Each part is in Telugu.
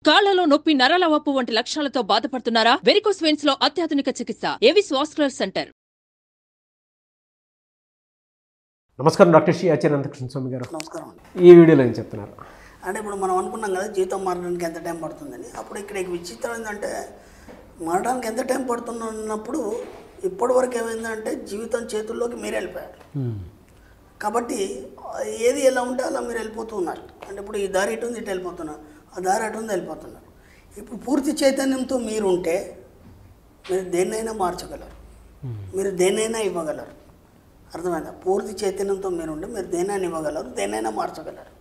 కాళ్లలో నొప్పి, నరాల వాపు వంటి లక్షణాలతో బాధపడుతున్నారా? వెరికోస్ వెయిన్స్ లో అత్యాధునిక చికిత్స ఏవిస్ వాస్కులర్ సెంటర్. నమస్కారం డాక్టర్ శ్రీ ఆచార్య అనంతకృష్ణ స్వామి గారు. నమస్కారం. ఈ వీడియోలో ఏం చెప్తున్నారు అంటే ఇప్పుడు మనం అనుకున్నాం కదా జీవితం మారడానికి ఎంత టైం పడుతుందని. అప్పుడు ఇక్కడ విచిత్రం ఏంటంటే మారడానికి ఎంత టైం పడుతున్నప్పుడు ఇప్పటివరకు ఏమైందంటే జీవితం చేతుల్లోకి మీరు వెళ్ళిపోయారు. కాబట్టి ఏది ఎలా ఉంటే అలా మీరు వెళ్ళిపోతూ ఉన్నారు. అంటే ఇప్పుడు ఈ దారి ఇటు ఉంది, ఇటు వెళ్ళిపోతున్నారు, ఆ దారి అటు ఉంది, వెళ్ళిపోతున్నారు. ఇప్పుడు పూర్తి చైతన్యంతో మీరు ఉంటే మీరు దేన్నైనా మార్చగలరు, మీరు దేన్నైనా ఇవ్వగలరు. అర్థమైందా? పూర్తి చైతన్యంతో మీరు ఉంటే మీరు దేన్నైనా ఇవ్వగలరు, దేన్నైనా మార్చగలరు.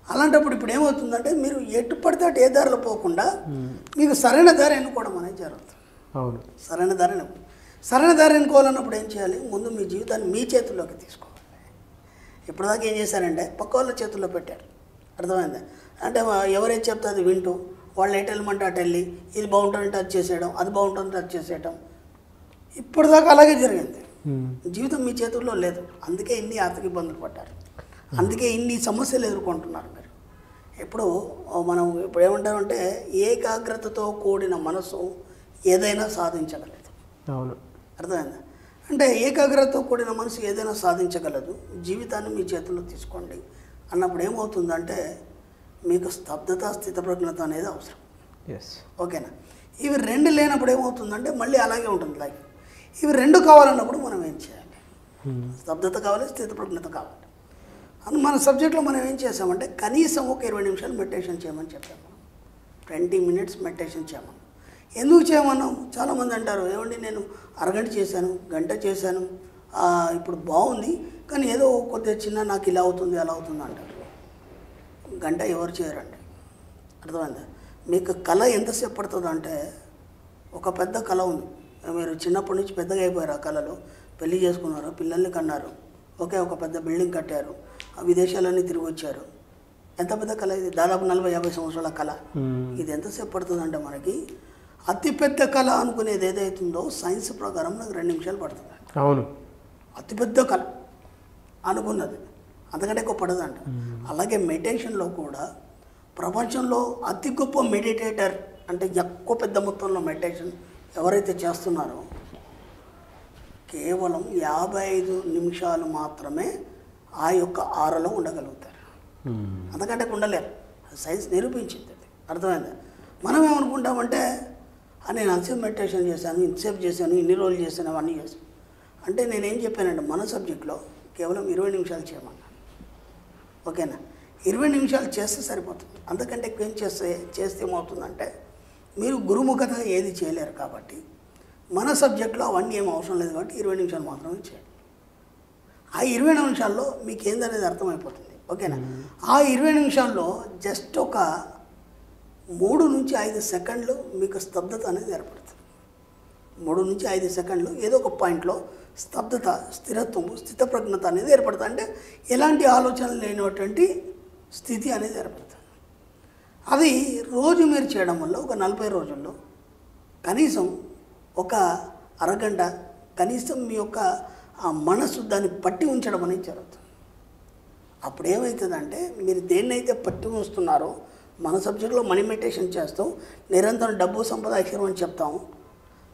అలాంటప్పుడు ఇప్పుడు ఏమవుతుందంటే మీరు ఎటు పడితే అటు ఏ దారిలో పోకుండా మీకు సరైన దారి ఎన్నుకోవడం అనేది జరుగుతుంది. అవును, సరైన దారి ఎన్నుకోవాలన్నప్పుడు ఏం చేయాలి? ముందు మీ జీవితాన్ని మీ చేతుల్లోకి తీసుకోవాలి. ఇప్పటిదాకా ఏం చేశారంటే పక్క వాళ్ళ చేతుల్లో పెట్టారు. అర్థమైందా? అంటే ఎవరైతే చెప్తే అది వింటూ వాళ్ళు ఎటు వెళ్ళమంటే అటు వెళ్ళి ఇది బాగుంటుందంటే అది చేసేయడం, అది బాగుంటుందంటే అది చేసేయడం. ఇప్పటిదాకా అలాగే జరిగింది. జీవితం మీ చేతుల్లో లేదు. అందుకే ఇన్ని ఆర్థిక ఇబ్బందులు పడ్డారు, అందుకే ఇన్ని సమస్యలు ఎదుర్కొంటున్నారు మీరు. ఇప్పుడు మనం ఇప్పుడు ఏమంటామంటే ఏకాగ్రతతో కూడిన మనసు ఏదైనా సాధించగలదు. అవును, అర్థమైందా? అంటే ఏకాగ్రతతో కూడిన మనసు ఏదైనా సాధించగలదు. జీవితాన్ని మీ చేతుల్లో తీసుకోండి అన్నప్పుడు ఏమవుతుందంటే మీకు స్తబ్దత, స్థితప్రజ్ఞత అనేది అవసరం. ఓకేనా? ఇవి రెండు లేనప్పుడు ఏమవుతుందంటే మళ్ళీ అలాగే ఉంటుంది లైఫ్. ఇవి రెండు కావాలన్నప్పుడు మనం ఏం చేయాలి? స్తబ్దత కావాలి, స్థితప్రజ్ఞత కావాలి. అని మన సబ్జెక్ట్లో మనం ఏం చేసామంటే కనీసం ఒక 20 నిమిషాలు మెడిటేషన్ చేయమని చెప్పాము. 20 minutes మెడిటేషన్ చేయమని. ఎందుకు చేయమన్నాం? చాలామంది అంటారు, ఏమండి నేను అరగంట చేశాను, గంట చేశాను, ఇప్పుడు బాగుంది, కానీ ఏదో కొద్దిగా చిన్న నాకు ఇలా అవుతుంది అలా అవుతుంది అంటారు. గంట ఎవరు చేయరండి. అర్థమైందా? మీకు కళ ఎంతసేపు పడుతుంది అంటే ఒక పెద్ద కళ ఉంది, మీరు చిన్నప్పటి నుంచి పెద్దగా అయిపోయారు. ఆ కళలో పెళ్లి చేసుకున్నారు, పిల్లల్ని కన్నారు, ఓకే, ఒక పెద్ద బిల్డింగ్ కట్టారు, విదేశాలన్నీ తిరిగి వచ్చారు. ఎంత పెద్ద కళ ఇది! దాదాపు 40-50 సంవత్సరాల కళ. ఇది ఎంతసేపు పడుతుందంటే మనకి అతిపెద్ద కళ అనుకునేది ఏదైతుందో సైన్స్ ప్రకారం నాకు 2 నిమిషాలు పడుతుంది. అవును, అతిపెద్ద కళ అనుకున్నది అంతకంటే ఎక్కువ పడదంట. అలాగే మెడిటేషన్లో కూడా ప్రపంచంలో అతి గొప్ప మెడిటేటర్ అంటే ఎక్కువ పెద్ద మొత్తంలో మెడిటేషన్ ఎవరైతే చేస్తున్నారో కేవలం 55 నిమిషాలు మాత్రమే ఆ యొక్క ఆరలో ఉండగలుగుతారు. అంతకంటే ఉండలేరు. సైన్స్ నిరూపించింది. అర్థమైందా? మనం ఏమనుకుంటామంటే నేను అంతసేపు మెడిటేషన్ చేశాను, ఇంతసేపు చేశాను, ఇన్ని రోజులు చేశాను, అవన్నీ చేశాను అంటే నేనేం చెప్పానంటే మన సబ్జెక్ట్లో కేవలం 20 నిమిషాలు చేయమన్నాను. ఓకేనా? 20 నిమిషాలు చేస్తే సరిపోతుంది. అంతకంటే ఎక్కువ ఏం చేస్తే ఏమవుతుందంటే మీరు గురుముఖత ఏది చేయలేరు. కాబట్టి మన సబ్జెక్ట్లో అవన్నీ ఏం అవసరం లేదు. కాబట్టి 20 నిమిషాలు మాత్రమే చేయండి. ఆ 20 నిమిషాల్లో మీకు ఏందనేది అర్థమైపోతుంది. ఓకేనా? ఆ 20 నిమిషాల్లో జస్ట్ ఒక 3 నుంచి 5 సెకండ్లు మీకు స్తబ్దత అనేది ఏర్పడుతుంది. 3 నుంచి 5 సెకండ్లు ఏదో ఒక పాయింట్లో స్తబ్దత, స్థిరత్వము, స్థితప్రజ్ఞత అనేది ఏర్పడుతుంది. అంటే ఎలాంటి ఆలోచనలు లేనటువంటి స్థితి అనేది ఏర్పడుతుంది. అది రోజు మీరు చేయడం వల్ల ఒక 40 రోజుల్లో కనీసం ఒక అరగంట కనీసం మీ యొక్క ఆ మనసు దాన్ని పట్టి ఉంచడం అనేది జరుగుతుంది. అప్పుడు ఏమవుతుందంటే మీరు దేన్నైతే పట్టి ఉంచుతున్నారో మన సబ్జెక్టులో మనీ మెడిటేషన్ చేస్తాం, నిరంతరం డబ్బు, సంపద, ఐశ్వర్యం అని చెప్తాము.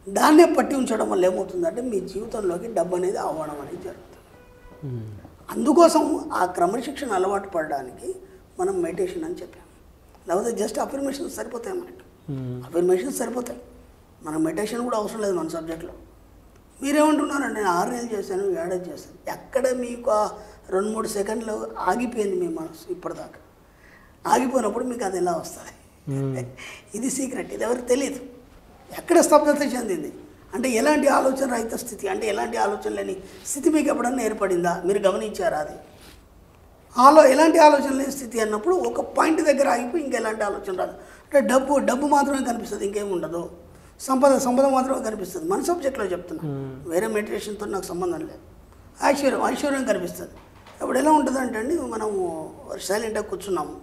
దాన్నే పట్టి ఉంచడం వల్ల ఏమవుతుందంటే మీ జీవితంలోకి డబ్బు అనేది అవ్వడం అనేది జరుగుతుంది. అందుకోసం ఆ క్రమశిక్షణ అలవాటు పడడానికి మనం మెడిటేషన్ అని చెప్పాము. లేకపోతే జస్ట్ అఫర్మేషన్స్ సరిపోతాయి. మనకి అఫర్మేషన్స్ సరిపోతాయి, మన మెడిటేషన్ కూడా అవసరం లేదు మన సబ్జెక్ట్లో. మీరేమంటున్నారండి నేను 6 నెలలు చేశాను, 7 నెలలు చేశాను. ఎక్కడ మీకు 2-3 సెకండ్లు ఆగిపోయింది మీ మనసు. ఇప్పటిదాకా ఆగిపోయినప్పుడు మీకు అది ఎలా వస్తుంది? ఇది సీక్రెట్. ఇది ఎవరికి తెలియదు. ఎక్కడ స్తబ్దత చెందింది అంటే ఎలాంటి ఆలోచన రహిత స్థితి, అంటే ఎలాంటి ఆలోచన లేని స్థితి మీకు ఎప్పుడన్నా ఏర్పడిందా? మీరు గమనించారా? అది ఎలాంటి ఆలోచన లేని స్థితి అన్నప్పుడు ఒక పాయింట్ దగ్గర ఆగిపోయి ఇంకెలాంటి ఆలోచన రాదు. అంటే డబ్బు మాత్రమే కనిపిస్తుంది, ఇంకేం ఉండదు. సంపద మాత్రమే కనిపిస్తుంది. మన సబ్జెక్ట్లో చెప్తున్నా, వేరే మెడిటేషన్తో నాకు సంబంధం లేదు. ఐశ్వర్యం కనిపిస్తుంది. అప్పుడు ఎలా ఉంటుందంటే అండి, మనము సైలెంట్గా కూర్చున్నాము,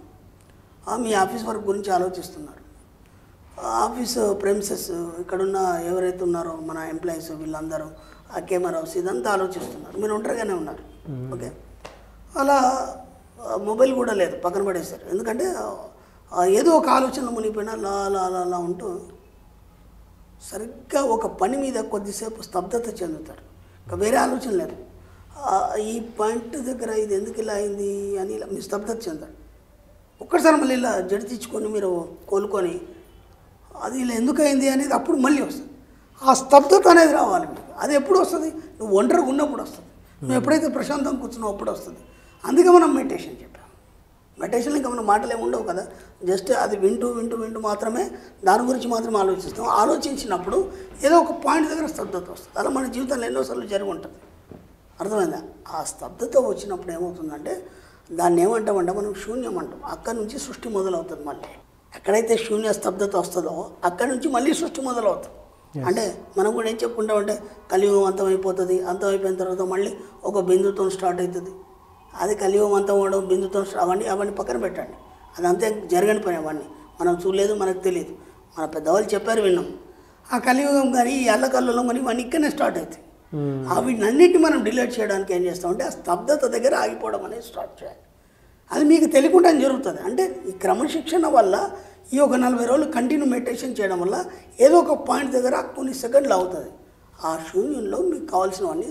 మీ ఆఫీస్ వర్క్ గురించి ఆలోచిస్తున్నారు. ఆఫీస్ ప్రెమిసెస్ ఇక్కడున్న ఎవరైతే ఉన్నారో మన ఎంప్లాయీస్ వీళ్ళందరూ ఆ కెమెరా హౌస్ ఇదంతా ఆలోచిస్తున్నారు. మీరు ఒంటరిగానే ఉన్నారు. ఓకే, అలా మొబైల్ కూడా లేదు, పక్కన పడేశారు. ఎందుకంటే ఏదో ఒక ఆలోచనలు మునిగిపోయినా లా ఉంటూ సరిగ్గా ఒక పని మీద కొద్దిసేపు స్తబ్దత చెందుతారు. ఇంకా వేరే ఆలోచన లేదు. ఈ పాయింట్ దగ్గర ఇది ఎందుకు ఇలా అయింది అని ఇలా మీరు స్తబ్దత చెందారు. ఒక్కసారి మళ్ళీ ఇలా జడి తెచ్చుకొని మీరు కోలుకొని అది ఇలా ఎందుకు అయింది అనేది అప్పుడు మళ్ళీ వస్తుంది. ఆ స్తబ్దత అనేది రావాలి మీకు. అది ఎప్పుడు వస్తుంది? నువ్వు ఒంటరిగా ఉన్నప్పుడు వస్తుంది. నువ్వు ఎప్పుడైతే ప్రశాంతంగా కూర్చున్నావు అప్పుడు వస్తుంది. అందుకే మనం మెడిటేషన్ చెప్పాం. మెడిటేషన్లో ఇంకా మన మాటలు ఏమి ఉండవు కదా, జస్ట్ అది వింటూ మాత్రమే దాని గురించి మాత్రమే ఆలోచిస్తాం. ఆలోచించినప్పుడు ఏదో ఒక పాయింట్ దగ్గర స్తబ్దత వస్తుంది. అలా మన జీవితంలో ఎన్నోసార్లు జరిగి ఉంటుంది. అర్థమైందా? ఆ స్తబ్దత వచ్చినప్పుడు ఏమవుతుందంటే దాన్ని ఏమంటామంటే మనం శూన్యం అంటాం. అక్కడి నుంచి సృష్టి మొదలవుతుంది. మళ్ళీ ఎక్కడైతే శూన్య స్తబ్దత వస్తుందో అక్కడి నుంచి మళ్ళీ సృష్టి మొదలవుతుంది. అంటే మనం కూడా ఏం చెప్పుకుంటామంటే కలియుగం అంతమైపోతుంది, అంతమైపోయిన తర్వాత మళ్ళీ ఒక బిందుతో స్టార్ట్ అవుతుంది. అది కలియుగం అంతం అవడం బిందుతో అవన్నీ పక్కన పెట్టండి. అదంతా జరగని పని. అవన్నీ మనం చూడలేదు, మనకు తెలియదు. మన పెద్దవాళ్ళు చెప్పారు, విన్నాం. ఆ కలియుగం కానీ ఈ అల్లకల్లలో కానీ ఇవన్నీ ఇక్కడనే స్టార్ట్ అవుతాయి. వీటినన్నింటినీ మనం డిలీట్ చేయడానికి ఏం చేస్తామంటే ఆ స్తబ్దత దగ్గర ఆగిపోవడం అనేది స్టార్ట్ చేయాలి. అది మీకు తెలియకుండా జరుగుతుంది. అంటే ఈ క్రమశిక్షణ వల్ల ఈ ఒక 40 రోజులు కంటిన్యూ మెడిటేషన్ చేయడం వల్ల ఏదో ఒక పాయింట్ దగ్గర కొన్ని సెకండ్లు అవుతుంది. ఆ శూన్యంలో మీకు కావాల్సినవన్నీ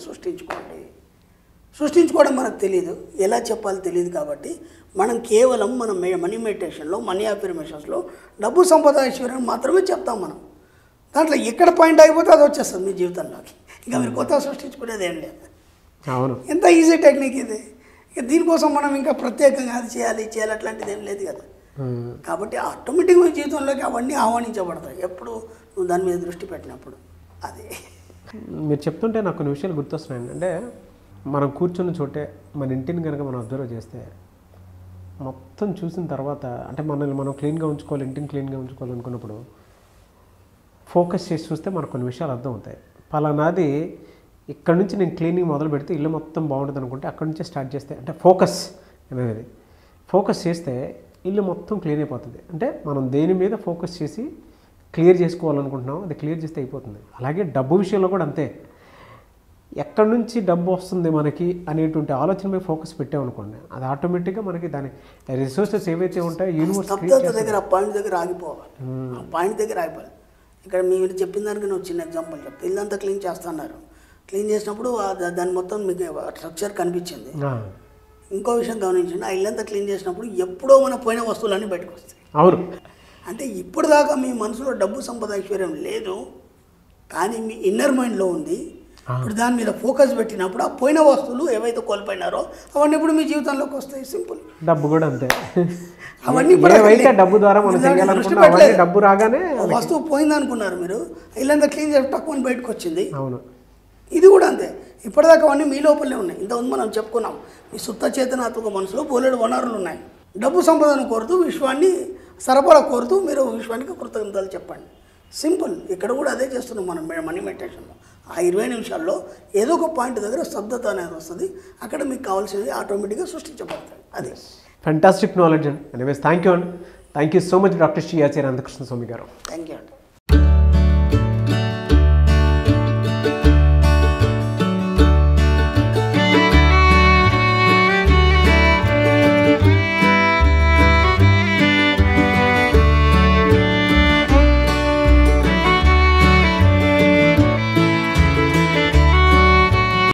సృష్టించుకోవడం మనకు తెలియదు, ఎలా చెప్పాలో తెలియదు. కాబట్టి మనం కేవలం మనం మనీ మెడిటేషన్లో, మనీ అఫర్మేషన్స్లో డబ్బు సంపద ఐశ్వర్యం మాత్రమే చెప్తాం. మనం దాంట్లో ఎక్కడ పాయింట్ అయిపోతే అది వచ్చేస్తుంది మీ జీవితంలోకి. ఇంకా మీరు కొత్త సృష్టించుకునేది ఏం లేదు. అవును, ఎంత ఈజీ టెక్నిక్ ఇది. ఇక దీనికోసం మనం ఇంకా ప్రత్యేకంగా అది చేయాలి అట్లాంటిది ఏం లేదు కదా. కాబట్టి ఆటోమేటిక్గా మీ జీవితంలోకి అవన్నీ ఆహ్వానించబడతాయి ఎప్పుడు నువ్వు దాని మీద దృష్టి పెట్టినప్పుడు. అది మీరు చెప్తుంటే నాకు కొన్ని విషయాలు గుర్తొస్తున్నాయండి. అంటే మనం కూర్చున్న చోటే మన ఇంటిని కనుక మనం అబ్జర్వ్ చేస్తే మొత్తం చూసిన తర్వాత అంటే మనల్ని మనం క్లీన్గా ఉంచుకోవాలి, ఇంటిని క్లీన్గా ఉంచుకోవాలనుకున్నప్పుడు ఫోకస్ చేసి చూస్తే మనకు కొన్ని విషయాలు అర్థమవుతాయి. పలానాది ఇక్కడ నుంచి నేను క్లీనింగ్ మొదలు పెడితే ఇల్లు మొత్తం బాగుంటుంది అనుకుంటే అక్కడి నుంచే స్టార్ట్ చేస్తే అంటే ఫోకస్ చేస్తే ఇల్లు మొత్తం క్లీన్ అయిపోతుంది. అంటే మనం దేని మీద ఫోకస్ చేసి క్లియర్ చేసుకోవాలనుకుంటున్నాం అది క్లియర్ చేస్తే అయిపోతుంది. అలాగే డబ్బు విషయంలో కూడా అంతే. ఎక్కడి నుంచి డబ్బు వస్తుంది మనకి అనేటువంటి ఆలోచన మీద ఫోకస్ పెట్టామనుకోండి అది ఆటోమేటిక్గా మనకి దాని రిసోర్సెస్ ఏవైతే ఉంటాయో యూనివర్స్ దగ్గర ఆ పాయింట్ దగ్గర ఆగిపోవాలి. ఆ పాయింట్ దగ్గర ఆగిపోవాలి. ఇక్కడ మీరు చెప్పిన దానికి నేను చిన్న ఎగ్జాంపుల్ చెప్తే ఇల్లంతా క్లీన్ చేస్తున్నారు. క్లీన్ చేసినప్పుడు దాని మొత్తం మీకు స్ట్రక్చర్ కనిపించింది. ఇంకో విషయం గమనించండి, ఆ ఇల్లంతా క్లీన్ చేసినప్పుడు ఎప్పుడో మన పోయిన వస్తువులన్నీ బయటకు వస్తాయి. అవును, అంటే ఇప్పుడు దాకా మీ మనసులో డబ్బు సంపద ఐశ్వర్యం లేదు, కానీ మీ ఇన్నర్ మైండ్లో ఉంది. ఇప్పుడు దాని మీద ఫోకస్ పెట్టినప్పుడు ఆ పోయిన వస్తువులు ఏవైతే కోల్పోయినారో అవన్నీ ఇప్పుడు మీ జీవితంలోకి వస్తాయి. సింపుల్. డబ్బు కూడా అంతే. అవన్నీ డబ్బు ద్వారా డబ్బు రాగానే వస్తువు పోయింది అనుకున్నారు మీరు, ఇల్లంతా క్లీన్ చేసి తక్కువ బయటకు వచ్చింది. అవును, ఇది కూడా అంతే. ఇప్పటిదాకా అవన్నీ మీ లోపలే ఉన్నాయి. ఇంతకుముందు మనం చెప్పుకున్నాం, మీ సుత్త చేతనాత్మక మనసులో బోలెడు వనరులు ఉన్నాయి. డబ్బు సంపదను కోరుతూ విశ్వాన్ని సరఫరా కోరుతూ మీరు విశ్వానికి కృతజ్ఞతలు చెప్పండి. సింపుల్. ఇక్కడ కూడా అదే చేస్తున్నాం మనం మనీ మెడిటేషన్లో. ఆ 20 నిమిషాల్లో ఏదో ఒక పాయింట్ దగ్గర స్తబ్దత అనేది వస్తుంది. అక్కడ మీకు కావాల్సినవి ఆటోమేటిక్గా సృష్టించబడతాయి. అది ఫ్యాంటాస్టిక్ నాలెడ్జ్ అండి. Anyways thank you so much doctor Shri Acharya Anantakrishna Swami గారు. థ్యాంక్ యూ అండి.